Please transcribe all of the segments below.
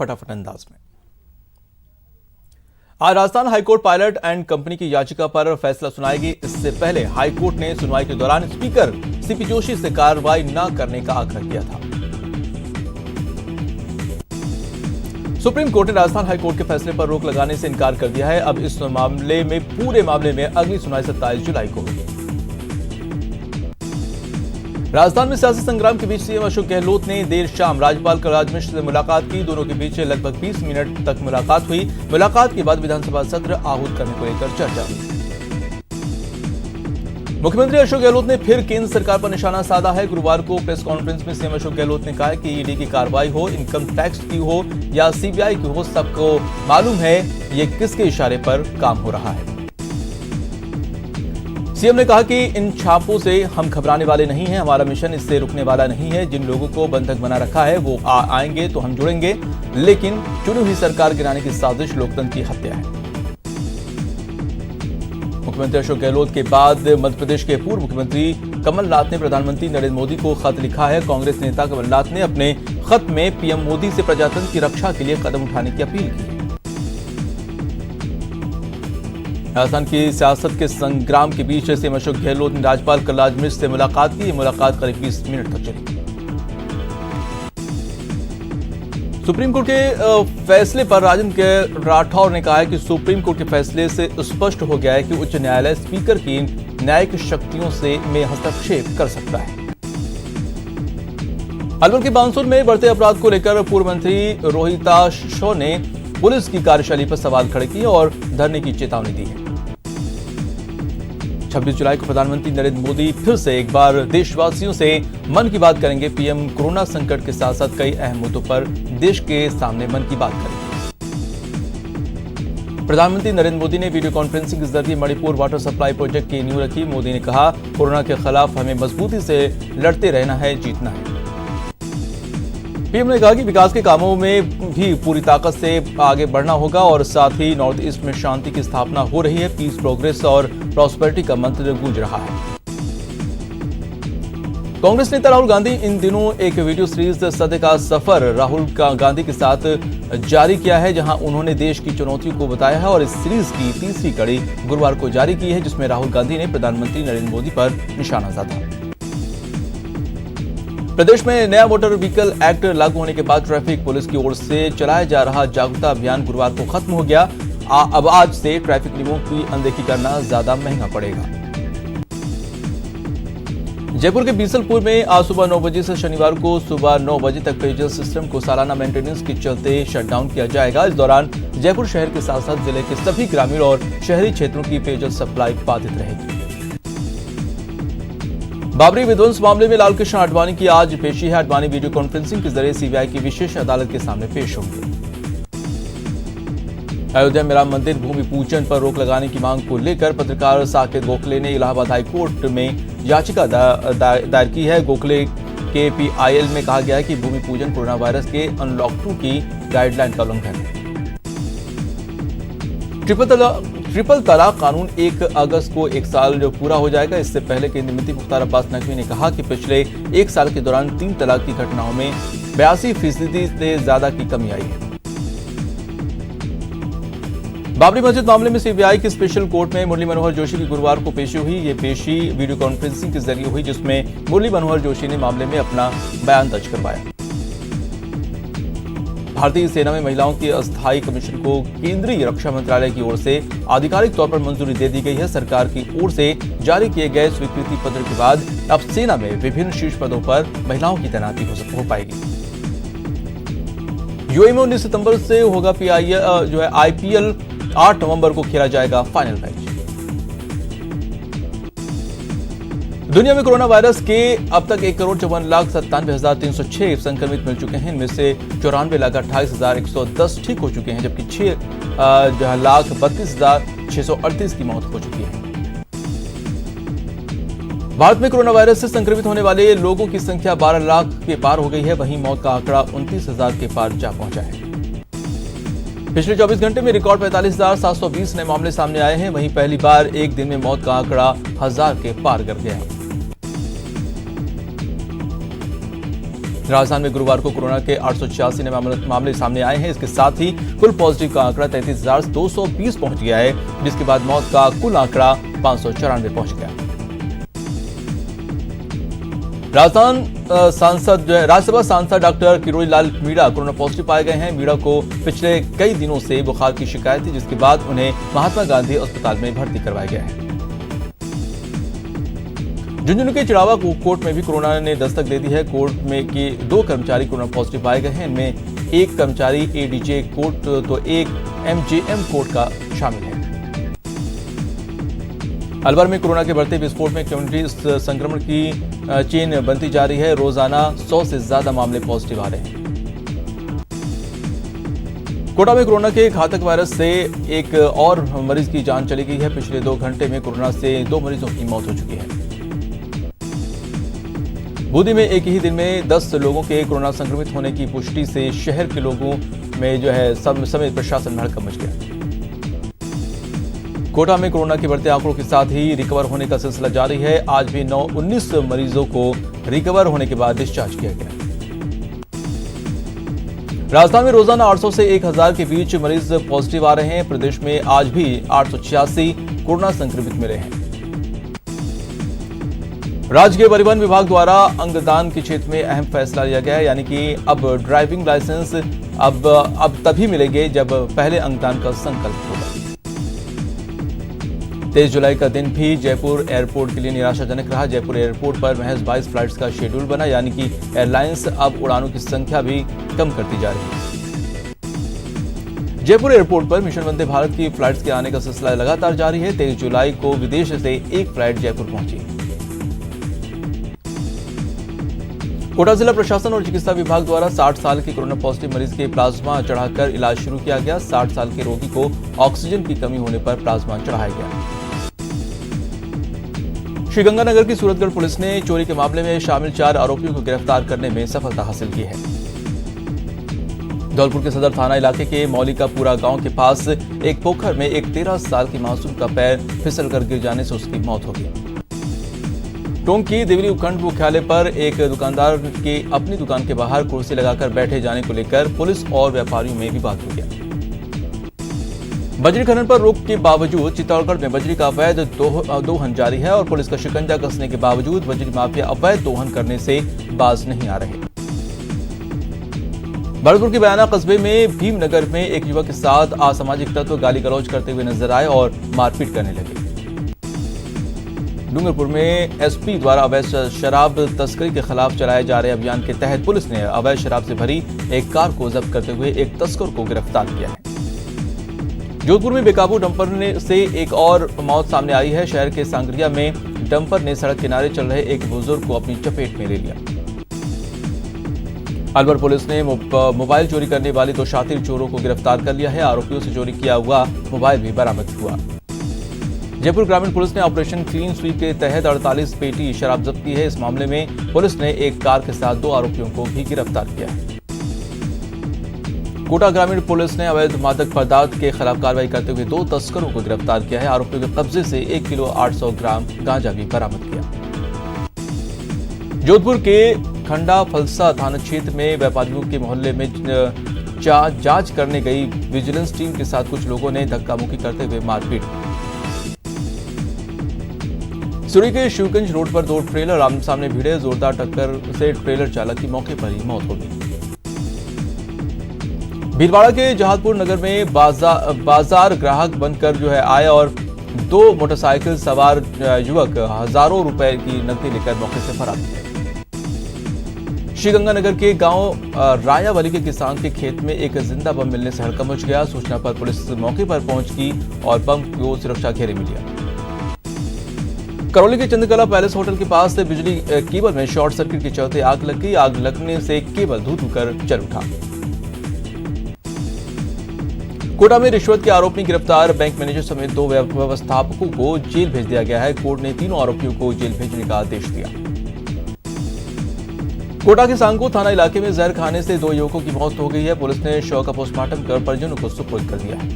फटाफट अंदाज में। आज Rajasthan high court pilot and company की याचिका पर फैसला सुनाएगी। इससे पहले हाईकोर्ट ने सुनवाई के दौरान स्पीकर सीपी जोशी से कार्रवाई न करने का आग्रह किया था। सुप्रीम कोर्ट ने राजस्थान हाईकोर्ट के फैसले पर रोक लगाने से इनकार कर दिया है। अब इस पूरे मामले में अगली सुनवाई 27 जुलाई को होगी। राजस्थान में सियासी संग्राम के बीच सीएम अशोक गहलोत ने देर शाम राज्यपाल कलराज मिश्र से मुलाकात की। दोनों के बीच लगभग 20 मिनट तक मुलाकात हुई। मुलाकात के बाद विधानसभा सत्र आहूत करने को लेकर चर्चा हुई। मुख्यमंत्री अशोक गहलोत ने फिर केंद्र सरकार पर निशाना साधा है। गुरुवार को प्रेस कॉन्फ्रेंस में सीएम अशोक गहलोत ने कहा कि ईडी की कार्रवाई हो, इनकम टैक्स की हो या सीबीआई की हो, सबको मालूम है ये किसके इशारे पर काम हो रहा है। सीएम ने कहा कि इन छापों से हम घबराने वाले नहीं हैं, हमारा मिशन इससे रुकने वाला नहीं है। जिन लोगों को बंधक बना रखा है वो आएंगे तो हम जुड़ेंगे, लेकिन चुनी हुई सरकार गिराने की साजिश लोकतंत्र की हत्या है। मुख्यमंत्री अशोक गहलोत के बाद मध्य प्रदेश के पूर्व मुख्यमंत्री कमलनाथ ने प्रधानमंत्री नरेंद्र मोदी को खत लिखा है। कांग्रेस नेता कमलनाथ ने अपने खत में पीएम मोदी से प्रजातंत्र की रक्षा के लिए कदम उठाने की अपील की है। राजस्थान की सियासत के संग्राम के बीच सीएम अशोक गहलोत ने राज्यपाल कलराज मिश्र से मुलाकात की। मुलाकात करीब 20 मिनट तक चली। सुप्रीम कोर्ट के फैसले पर राजेंद्र राठौर ने कहा है कि सुप्रीम कोर्ट के फैसले से स्पष्ट हो गया है कि उच्च न्यायालय स्पीकर की न्यायिक शक्तियों में हस्तक्षेप कर सकता है। अलवर के बानसूर में बढ़ते अपराध को लेकर पूर्व मंत्री रोहिता शॉ ने पुलिस की कार्यशैली पर सवाल खड़े किए और धरने की चेतावनी दी है। 26 जुलाई को प्रधानमंत्री नरेंद्र मोदी फिर से एक बार देशवासियों से मन की बात करेंगे। पीएम कोरोना संकट के साथ साथ कई अहम मुद्दों पर देश के सामने मन की बात करेंगे। प्रधानमंत्री नरेंद्र मोदी ने वीडियो कॉन्फ्रेंसिंग के जरिए मणिपुर वाटर सप्लाई प्रोजेक्ट की नींव रखी। मोदी ने कहा, कोरोना के खिलाफ हमें मजबूती से लड़ते रहना है, जीतना है। पीएम ने कहा कि विकास के कामों में भी पूरी ताकत से आगे बढ़ना होगा और साथ ही नॉर्थ ईस्ट में शांति की स्थापना हो रही है। पीस, प्रोग्रेस और प्रॉस्पेरिटी का मंत्र गूंज रहा है। कांग्रेस नेता राहुल गांधी इन दिनों एक वीडियो सीरीज सत्य का सफर राहुल गांधी के साथ जारी किया है, जहां उन्होंने देश की चुनौतियों को बताया है और इस सीरीज की तीसरी कड़ी गुरुवार को जारी की है, जिसमें राहुल गांधी ने प्रधानमंत्री नरेंद्र मोदी पर निशाना साधा। प्रदेश में नया मोटर व्हीकल एक्ट लागू होने के बाद ट्रैफिक पुलिस की ओर से चलाया जा रहा जागरूकता अभियान गुरुवार को खत्म हो गया। अब आज से ट्रैफिक नियमों की अनदेखी करना ज्यादा महंगा पड़ेगा। जयपुर के बीसलपुर में आज सुबह 9 बजे से शनिवार को सुबह 9 बजे तक पेयजल सिस्टम को सालाना मेंटेनेंस के चलते शटडाउन किया जाएगा। इस दौरान जयपुर शहर के साथ साथ जिले के सभी ग्रामीण और शहरी क्षेत्रों की पेयजल सप्लाई बाधित रहेगी। बाबरी विध्वंस मामले में लालकृष्ण आडवाणी की आज पेशी है। आडवाणी वीडियो कॉन्फ्रेंसिंग के जरिए सीबीआई की विशेष अदालत के सामने पेश होंगे। अयोध्या में राम मंदिर भूमि पूजन पर रोक लगाने की मांग को लेकर पत्रकार साकेत गोखले ने इलाहाबाद हाईकोर्ट में याचिका दायर की है। गोखले के पीआईएल में कहा गया है कि भूमि पूजन कोरोना वायरस के अनलॉक 2 की गाइडलाइन का उल्लंघन है। ट्रिपल तलाक कानून 1 अगस्त को 1 साल जो पूरा हो जाएगा। इससे पहले केंद्रीय मंत्री मुख्तार अब्बास नकवी ने कहा कि पिछले 1 साल के दौरान 3 तलाक की घटनाओं में 82% से ज्यादा की कमी आई है। बाबरी मस्जिद मामले में सीबीआई की स्पेशल कोर्ट में मुरली मनोहर जोशी की गुरुवार को पेशी हुई। ये पेशी वीडियो कॉन्फ्रेंसिंग के जरिए हुई, जिसमें मुरली मनोहर जोशी ने मामले में अपना बयान दर्ज करवाया। भारतीय सेना में महिलाओं के अस्थायी कमीशन को केंद्रीय रक्षा मंत्रालय की ओर से आधिकारिक तौर पर मंजूरी दे दी गई है। सरकार की ओर से जारी किए गए स्वीकृति पत्र के बाद अब सेना में विभिन्न शीर्ष पदों पर महिलाओं की तैनाती हो पाएगी। यूएई में 19 सितंबर से होगा आईपीएल। 8 नवंबर को खेला जाएगा फाइनल मैच। दुनिया में कोरोना वायरस के अब तक 1,54,97,306 संक्रमित मिल चुके हैं। इनमें से 94,28,110 ठीक हो चुके हैं, जबकि 6,32,638 की मौत हो चुकी है। भारत में कोरोना वायरस से संक्रमित होने वाले लोगों की संख्या 12 लाख के पार हो गई है। वहीं मौत का आंकड़ा 29,000 के पार जा पहुंचा है। पिछले 24 घंटे में रिकॉर्ड 45,720 नए मामले सामने आए हैं। वहीं पहली बार एक दिन में मौत का आंकड़ा 1000 के पार कर गया। राजधानी में गुरुवार को कोरोना के 886 नए मामले सामने आए हैं। इसके साथ ही कुल पॉजिटिव का आंकड़ा 33,220 पहुंच गया है, जिसके बाद मौत का कुल आंकड़ा 594 पहुंच गया। राज्यसभा सांसद doctor Kirori Lal Meena corona positive पाए गए हैं। मीणा को पिछले कई दिनों से बुखार की शिकायत थी, जिसके बाद उन्हें महात्मा गांधी अस्पताल में भर्ती करवाया गया है। झुंझुनू के चिड़ावा कोर्ट में भी कोरोना ने दस्तक दे दी है। कोर्ट में के 2 कर्मचारी कोरोना पॉजिटिव पाए गए हैं। इनमें एक कर्मचारी एडीजे कोर्ट तो एक एमजेएम कोर्ट का शामिल है। अलवर में कोरोना के बढ़ते विस्फोट में कम्युनिटी संक्रमण की चेन बनती जा रही है। रोजाना 100 से ज्यादा मामले पॉजिटिव आ रहे हैं। कोटा में कोरोना के घातक वायरस से एक और मरीज की जान चली गई है। पिछले 2 घंटे में कोरोना से 2 मरीजों की मौत हो चुकी है। बूंदी में एक ही दिन में 10 लोगों के कोरोना संक्रमित होने की पुष्टि से शहर के लोगों में समेत प्रशासन में हड़कंप मच गया। कोटा में कोरोना के बढ़ते आंकड़ों के साथ ही रिकवर होने का सिलसिला जारी है। आज भी 19 मरीजों को रिकवर होने के बाद डिस्चार्ज किया गया। राजधानी में रोजाना 800 से 1000 के बीच मरीज पॉजिटिव आ रहे हैं। प्रदेश में आज भी 886 कोरोना संक्रमित मिले हैं। राज्य के परिवहन विभाग द्वारा अंगदान के क्षेत्र में अहम फैसला लिया गया है, यानी कि अब ड्राइविंग लाइसेंस अब तभी मिलेंगे जब पहले अंगदान का संकल्प होगा। 23 जुलाई का दिन भी जयपुर एयरपोर्ट के लिए निराशाजनक रहा। जयपुर एयरपोर्ट पर महज 22 फ्लाइट्स का शेड्यूल बना, यानी कि एयरलाइंस अब उड़ानों की संख्या भी कम करती जा रही है। जयपुर एयरपोर्ट पर मिशन वंदे भारत की फ्लाइट्स के आने का सिलसिला लगातार जारी है। 23 जुलाई को विदेश से एक फ्लाइट जयपुर पहुंची। कोटा जिला प्रशासन और चिकित्सा विभाग द्वारा 60 साल के कोरोना पॉजिटिव मरीज के प्लाज्मा चढ़ाकर इलाज शुरू किया गया। 60 साल के रोगी को ऑक्सीजन की कमी होने पर प्लाज्मा चढ़ाया गया। श्रीगंगानगर की सूरतगढ़ पुलिस ने चोरी के मामले में शामिल 4 आरोपियों को गिरफ्तार करने में सफलता हासिल की है। धौलपुर के सदर थाना इलाके के मौलिकापुरा गांव के पास एक पोखर में एक 13 साल की मासूम का पैर फिसलकर गिर जाने से उसकी मौत हो गई। टोंक की देवली उपखंड मुख्यालय पर एक दुकानदार के अपनी दुकान के बाहर कुर्सी लगाकर बैठे जाने को लेकर पुलिस और व्यापारियों में विवाद हो गया। बजरी खनन पर रोक के बावजूद चित्तौड़गढ़ में बजरी का अवैध दोहन जारी है और पुलिस का शिकंजा कसने के बावजूद बजरी माफिया अवैध दोहन करने से बाज नहीं आ रहे। भरतपुर के बयाना कस्बे में भीमनगर में एक युवक के साथ असामाजिक तत्व गाली गलौज करते हुए नजर आए और मारपीट करने लगे। डूंगरपुर में एसपी द्वारा अवैध शराब तस्करी के खिलाफ चलाए जा रहे अभियान के तहत पुलिस ने अवैध शराब से भरी एक कार को जब्त करते हुए एक तस्कर को गिरफ्तार किया है। जोधपुर में बेकाबू डंपर से एक और मौत सामने आई है। शहर के सांगरिया में डंपर ने सड़क किनारे चल रहे एक बुजुर्ग को अपनी चपेट में ले लिया। अलवर पुलिस ने मोबाइल चोरी करने वाले 2 शातिर चोरों को गिरफ्तार कर लिया है। आरोपियों से चोरी किया हुआ मोबाइल भी बरामद हुआ। जयपुर ग्रामीण पुलिस ने ऑपरेशन क्लीन स्वीप के तहत 48 पेटी शराब जब्त की है। इस मामले में पुलिस ने एक कार के साथ 2 आरोपियों को भी गिरफ्तार किया है। कोटा ग्रामीण पुलिस ने अवैध मादक पदार्थ के खिलाफ कार्रवाई करते हुए 2 तस्करों को गिरफ्तार किया है। आरोपियों के कब्जे से 1 किलो 800 ग्राम गांजा भी बरामद किया। जोधपुर के खंडा फलसा थाना क्षेत्र में व्यापारियों के मोहल्ले में जांच करने गई विजिलेंस टीम के साथ कुछ लोगों ने धक्का मुक्की करते हुए मारपीट। सुरी के शिवगंज रोड पर 2 ट्रेलर आमने सामने भिड़े। जोरदार टक्कर से ट्रेलर चालक की मौके पर ही मौत हो गई। भीलवाड़ा के जहादपुर नगर में बाजार ग्राहक बनकर आए और 2 मोटरसाइकिल सवार युवक हजारों रुपए की नकदी लेकर मौके से फरार हो गए। श्रीगंगानगर के गांव रायावली के किसान के खेत में एक जिंदा बम मिलने से हड़कंप मच गया। सूचना पर पुलिस मौके पर पहुंच गई और बम को सुरक्षा घेरे में लिया। करौली के चंद्रकला पैलेस होटल के पास से बिजली केबल में शॉर्ट सर्किट के चलते आग लग गई। आग लगने से केबल धू-धू कर जल उठा। कोटा में रिश्वत के आरोप में गिरफ्तार बैंक मैनेजर समेत 2 व्यवस्थापकों को जेल भेज दिया गया है। कोर्ट ने तीनों आरोपियों को जेल भेजने का आदेश दिया। कोटा के सांगो थाना इलाके में जहर खाने से 2 युवकों की मौत हो गई है। पुलिस ने शव का पोस्टमार्टम कर परिजनों को सुपुर्द कर दिया है।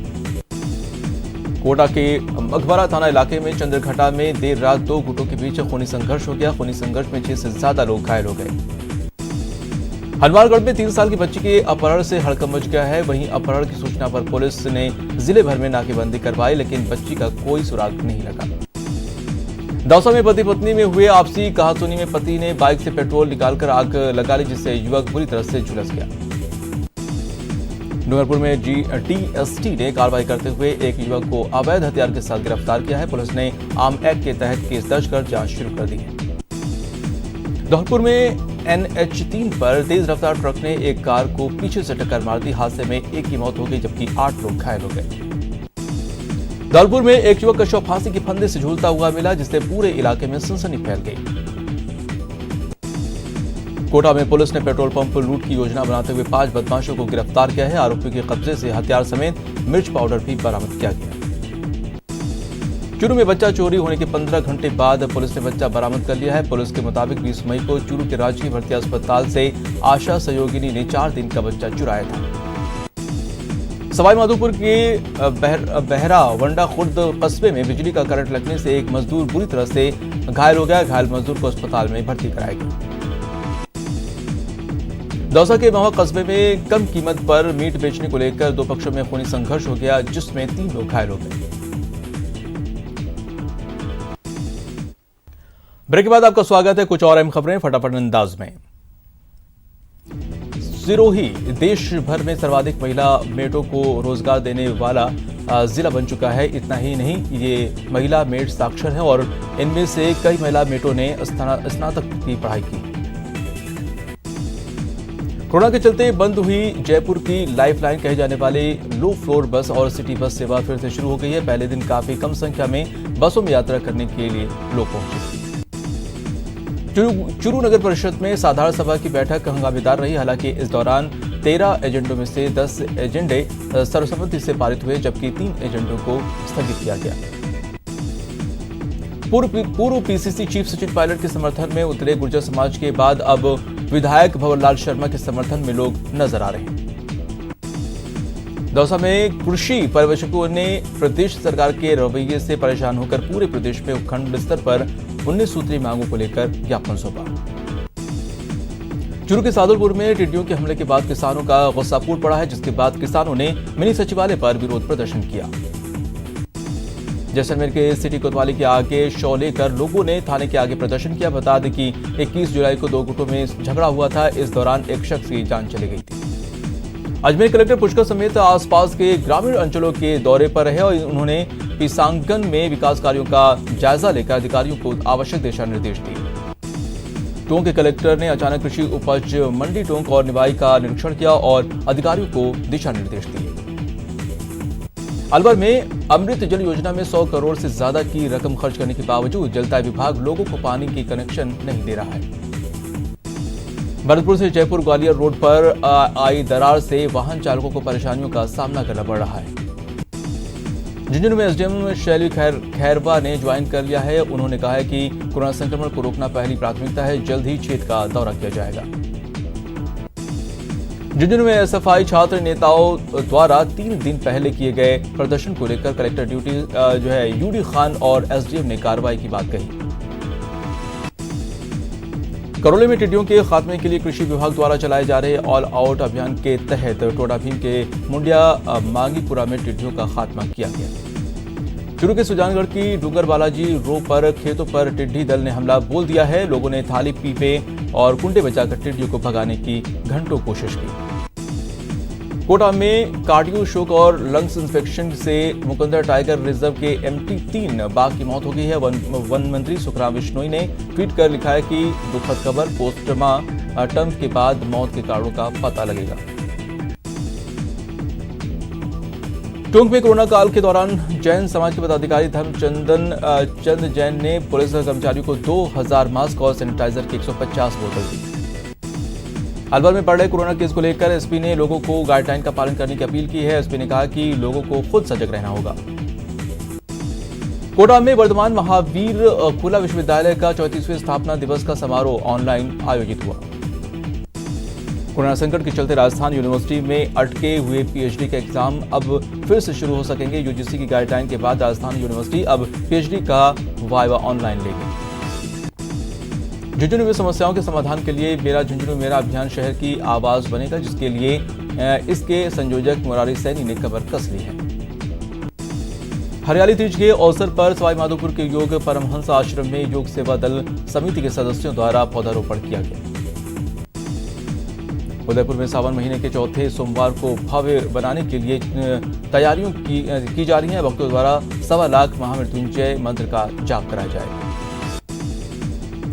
कोटा के मकबरा थाना इलाके में चंद्रघटा में देर रात 2 गुटों के बीच खूनी संघर्ष हो गया। खूनी संघर्ष में 6 से ज्यादा लोग घायल हो गए। हनुमानगढ़ में 3 साल की बच्ची के अपहरण से हड़कंप मच गया है। वहीं अपहरण की सूचना पर पुलिस ने जिले भर में नाकेबंदी करवाई, लेकिन बच्ची का कोई सुराग नहीं लगा। दौसा में पति पत्नी में हुए आपसी कहासुनी में पति ने बाइक से पेट्रोल निकालकर आग लगा ली, जिससे युवक बुरी तरह से झुलस गया। डूंगरपुर में टीएसटी ने कार्रवाई करते हुए एक युवक को अवैध हथियार के साथ गिरफ्तार किया है। पुलिस ने आर्म एक्ट के तहत केस दर्ज कर जांच शुरू कर दी है। धौलपुर में NH3 पर तेज रफ्तार ट्रक ने एक कार को पीछे से टक्कर मार दी। हादसे में एक की मौत हो गई, जबकि 8 लोग घायल हो गए। धौलपुर में एक युवक का शव फांसी के फंदे से झूलता हुआ मिला, जिससे पूरे इलाके में सनसनी फैल गई। कोटा में पुलिस ने पेट्रोल पंप लूट की योजना बनाते हुए 5 बदमाशों को गिरफ्तार किया है। आरोपियों के कब्जे से हथियार समेत मिर्च पाउडर भी बरामद किया गया। चूरू में बच्चा चोरी होने के 15 घंटे बाद पुलिस ने बच्चा बरामद कर लिया है। पुलिस के मुताबिक 20 मई को चूरू के राजकीय भर्ती अस्पताल से आशा सहयोगिनी ने 4 दिन का बच्चा चुराया था। सवाई माधोपुर के बहरा वंडा खुर्द कस्बे में बिजली का करंट लगने से एक मजदूर बुरी तरह से घायल हो गया। घायल मजदूर को अस्पताल में भर्ती कराया गया। दौसा के महुआ कस्बे में कम कीमत पर मीट बेचने को लेकर 2 पक्षों में खूनी संघर्ष हो गया, जिसमें 3 लोग घायल हो गए। ब्रेक के बाद आपका स्वागत है। कुछ और अहम खबरें फटाफट अंदाज में। सिरोही देश भर में सर्वाधिक महिला मेडों को रोजगार देने वाला जिला बन चुका है। इतना ही नहीं, ये महिला मेड साक्षर है और इनमें से कई महिला मेडों ने स्नातक की पढ़ाई की। कोरोना के चलते बंद हुई जयपुर की लाइफलाइन कहे जाने वाले लो फ्लोर बस और सिटी बस सेवा फिर से शुरू हो गई है। पहले दिन काफी कम संख्या में बसों में यात्रा करने के लिए लोग पहुंचे। चूरू नगर परिषद में साधारण सभा की बैठक हंगामेदार रही। हालांकि इस दौरान 13 एजेंडों में से 10 एजेंडे सर्वसम्मति से पारित हुए, जबकि 3 एजेंडों को स्थगित किया गया। पूर्व पीसीसी चीफ सचिन पायलट के समर्थन में उतरे गुर्जर समाज के बाद अब विधायक भंवरलाल शर्मा के समर्थन में लोग नजर आ रहे हैं। दौसा में कृषि पर्यवेक्षकों ने प्रदेश सरकार के रवैये से परेशान होकर पूरे प्रदेश में उपखंड स्तर पर 19 सूत्रीय मांगों को लेकर ज्ञापन सौंपा। चूरू के सादुलपुर में टिड्डियों के हमले के बाद किसानों का गुस्सा फूट पड़ा है, जिसके बाद किसानों ने मिनी सचिवालय पर विरोध प्रदर्शन किया। जैसलमेर के सिटी कोतवाली के आगे शव लेकर लोगों ने थाने के आगे प्रदर्शन किया। बता दें कि 21 जुलाई को 2 गुटों में झगड़ा हुआ था। इस दौरान एक शख्स की जान चली गई थी। अजमेर कलेक्टर पुष्कर समेत आसपास के ग्रामीण अंचलों के दौरे पर रहे और उन्होंने पिसांगन में विकास कार्यों का जायजा लेकर अधिकारियों को आवश्यक दिशा निर्देश दिए। टोंक के कलेक्टर ने अचानक कृषि उपज मंडी टोंक और निवाई का निरीक्षण किया और अधिकारियों को दिशा निर्देश दिए। अलवर में अमृत जल योजना में 100 करोड़ से ज्यादा की रकम खर्च करने के बावजूद जलदाय विभाग लोगों को पानी की कनेक्शन नहीं दे रहा है। भरतपुर से जयपुर ग्वालियर रोड पर आई दरार से वाहन चालकों को परेशानियों का सामना करना पड़ रहा है। झुंझुनू में एसडीएम शैली खैरवा ने ज्वाइन कर लिया है। उन्होंने कहा है कि कोरोना संक्रमण को रोकना पहली प्राथमिकता है। जल्द ही क्षेत्र का दौरा किया जाएगा। झुंझुनू में एसएफआई छात्र नेताओं द्वारा 3 दिन पहले किए गए प्रदर्शन को लेकर कलेक्टर ड्यूटी यूडी खान और एसडीएम ने कार्रवाई की बात कही। करौली में टिड्डियों के खात्मे के लिए कृषि विभाग द्वारा चलाए जा रहे ऑल आउट अभियान के तहत टोडा भीम के मुंडिया मांगीपुरा में टिड्डियों का खात्मा किया गया। चूरू के सुजानगढ़ की डूंगर बालाजी रो पर खेतों पर टिड्डी दल ने हमला बोल दिया है। लोगों ने थाली पीपे और कुंडे बचाकर टिड्डियों को भगाने की घंटों कोशिश की। कोटा में कार्डियो शोक और लंग्स इंफेक्शन से मुकंदर टाइगर रिजर्व के MT3 बाघ की मौत हो गई है। वन मंत्री सुखराम बिश्नोई ने ट्वीट कर लिखा है कि दुखद खबर, पोस्टमार्टम के बाद मौत के कारणों का पता लगेगा। टोंक में कोरोना काल के दौरान जैन समाज के पदाधिकारी धर्मचंद जैन ने पुलिस कर्मचारियों को 2000 मास्क और सैनिटाइजर की 150 बोतल दी। अलवर में बढ़ रहे कोरोना केस को लेकर एसपी ने लोगों को गाइडलाइन का पालन करने की अपील की है। एसपी ने कहा कि लोगों को खुद सजग रहना होगा। कोटा में वर्धमान महावीर खुला विश्वविद्यालय का 34वें स्थापना दिवस का समारोह ऑनलाइन आयोजित हुआ। कोरोना संकट के चलते राजस्थान यूनिवर्सिटी में अटके हुए पीएचडी के एग्जाम अब फिर से शुरू हो सकेंगे। यूजीसी की गाइडलाइन के बाद राजस्थान यूनिवर्सिटी अब पीएचडी का वाइवा ऑनलाइन लेगी। झुंझुनू में समस्याओं के समाधान के लिए मेरा झुंझुनू मेरा अभियान शहर की आवाज बनेगा, जिसके लिए इसके संयोजक मुरारी सैनी ने कमर कस ली है। हरियाली तीज के अवसर पर सवाईमाधोपुर के योग परमहंस आश्रम में योग सेवा दल समिति के सदस्यों द्वारा पौधारोपण किया गया। उदयपुर में सावन महीने के चौथे सोमवार को भव्य बनाने के लिए तैयारियों की जा रही है। भक्तों द्वारा 1.25 लाख महामृत्युंजय मंत्र का जाप कराया जाएगा।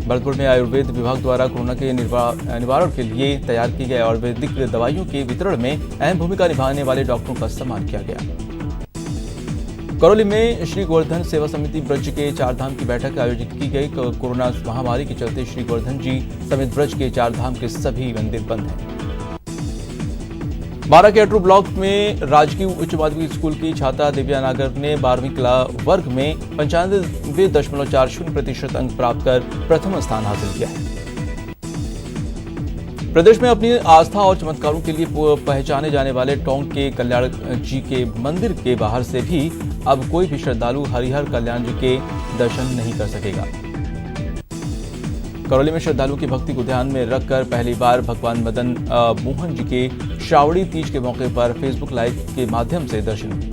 भरतपुर में आयुर्वेद विभाग द्वारा कोरोना के निवारण के लिए तैयार की गई आयुर्वेदिक दवाइयों के वितरण में अहम भूमिका निभाने वाले डॉक्टरों का सम्मान किया गया। करौली में श्री गोवर्धन सेवा समिति ब्रज के 4 धाम की बैठक आयोजित की गई। कोरोना महामारी के चलते श्री गोवर्धन जी समेत ब्रज के 4 धाम के सभी मंदिर बंद हैं। बारा के अटरू ब्लॉक में राजकीय उच्च माध्यमिक स्कूल की छात्रा दिव्या नागर ने 12वीं कला वर्ग में 95.40% अंक प्राप्त कर प्रथम स्थान हासिल किया है। प्रदेश में अपनी आस्था और चमत्कारों के लिए पहचाने जाने वाले टोंक के कल्याण जी के मंदिर के बाहर से भी अब कोई भी श्रद्धालु हरिहर कल्याण जी के दर्शन नहीं कर सकेगा। करौली में श्रद्धालुओं की भक्ति को ध्यान में रखकर पहली बार भगवान मदन मोहन जी के श्रावणी तीज के मौके पर फेसबुक लाइव के माध्यम से दर्शन हुए।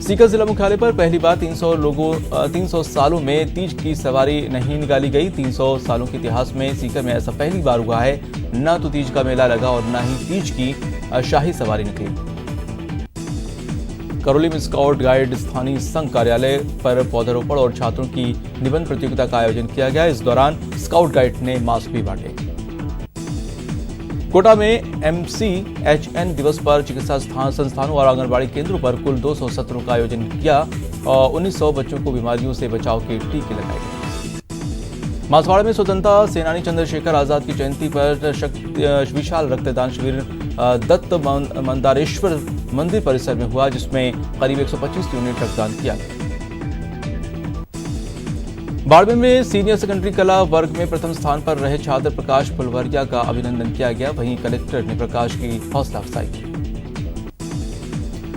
सीकर जिला मुख्यालय पर पहली बार 300 सालों में तीज की सवारी नहीं निकाली गई। 300 सालों के इतिहास में सीकर में ऐसा पहली बार हुआ है। न तो तीज का मेला लगा और न ही तीज की शाही सवारी निकली। करौली में स्काउट गाइड स्थानीय संघ कार्यालय पर पौधारोपण और छात्रों की निबंध प्रतियोगिता का आयोजन किया गया। इस दौरान स्काउट गाइड ने मास्क भी बांटे। कोटा में MCHN दिवस पर चिकित्सा संस्थानों और आंगनबाड़ी केंद्रों पर कुल 200 सत्रों का आयोजन किया और 1900 बच्चों को बीमारियों से बचाव के टीके लगाए गए। मासवाड़ा में स्वतंत्रता सेनानी चंद्रशेखर आजाद की जयंती पर विशाल रक्तदान शिविर दत्त मंदारेश्वर मंदिर परिसर में हुआ, जिसमें करीब 125 यूनिट रक्तदान किया गया। बाड़मेर में सीनियर सेकेंडरी कला वर्ग में प्रथम स्थान पर रहे छात्र प्रकाश फुलवरिया का अभिनंदन किया गया। वहीं कलेक्टर ने प्रकाश की हौसला अफजाई की।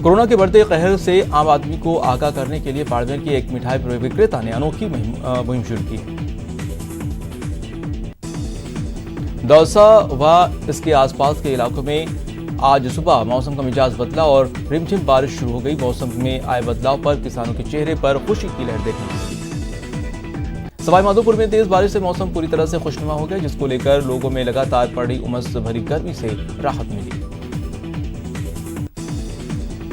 कोरोना के बढ़ते कहर से आम आदमी को आगाह करने के लिए बाड़मेर की एक मिठाई विक्रेता ने अनोखी मुहिम शुरू की है। दौसा व इसके आसपास के इलाकों में आज सुबह मौसम का मिजाज बदला और रिमझिम बारिश शुरू हो गई। मौसम में आए बदलाव पर किसानों के चेहरे पर खुशी की लहर देखने को मिली। सवाईमाधोपुर में तेज बारिश से मौसम पूरी तरह से खुशनुमा हो गया, जिसको लेकर लोगों में लगातार पड़ी उमस भरी गर्मी से राहत मिली।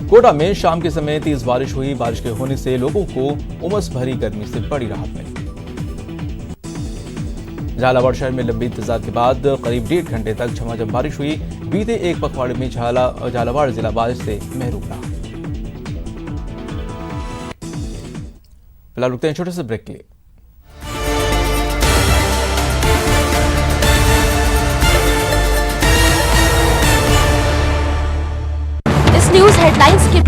कोटा में शाम के समय तेज बारिश हुई। बारिश के होने से लोगों को उमस भरी गर्मी से बड़ी राहत मिली। झालावाड़ शहर में लंबे इंतजार के बाद करीब 1.5 घंटे तक झमाझम बारिश हुई। बीते एक पखवाड़े में झालावाड़ जिला बारिश से महरूम रहा। फिलहाल रुकते हैं छोटे से ब्रेक के लिए। इस न्यूज हेडलाइंस की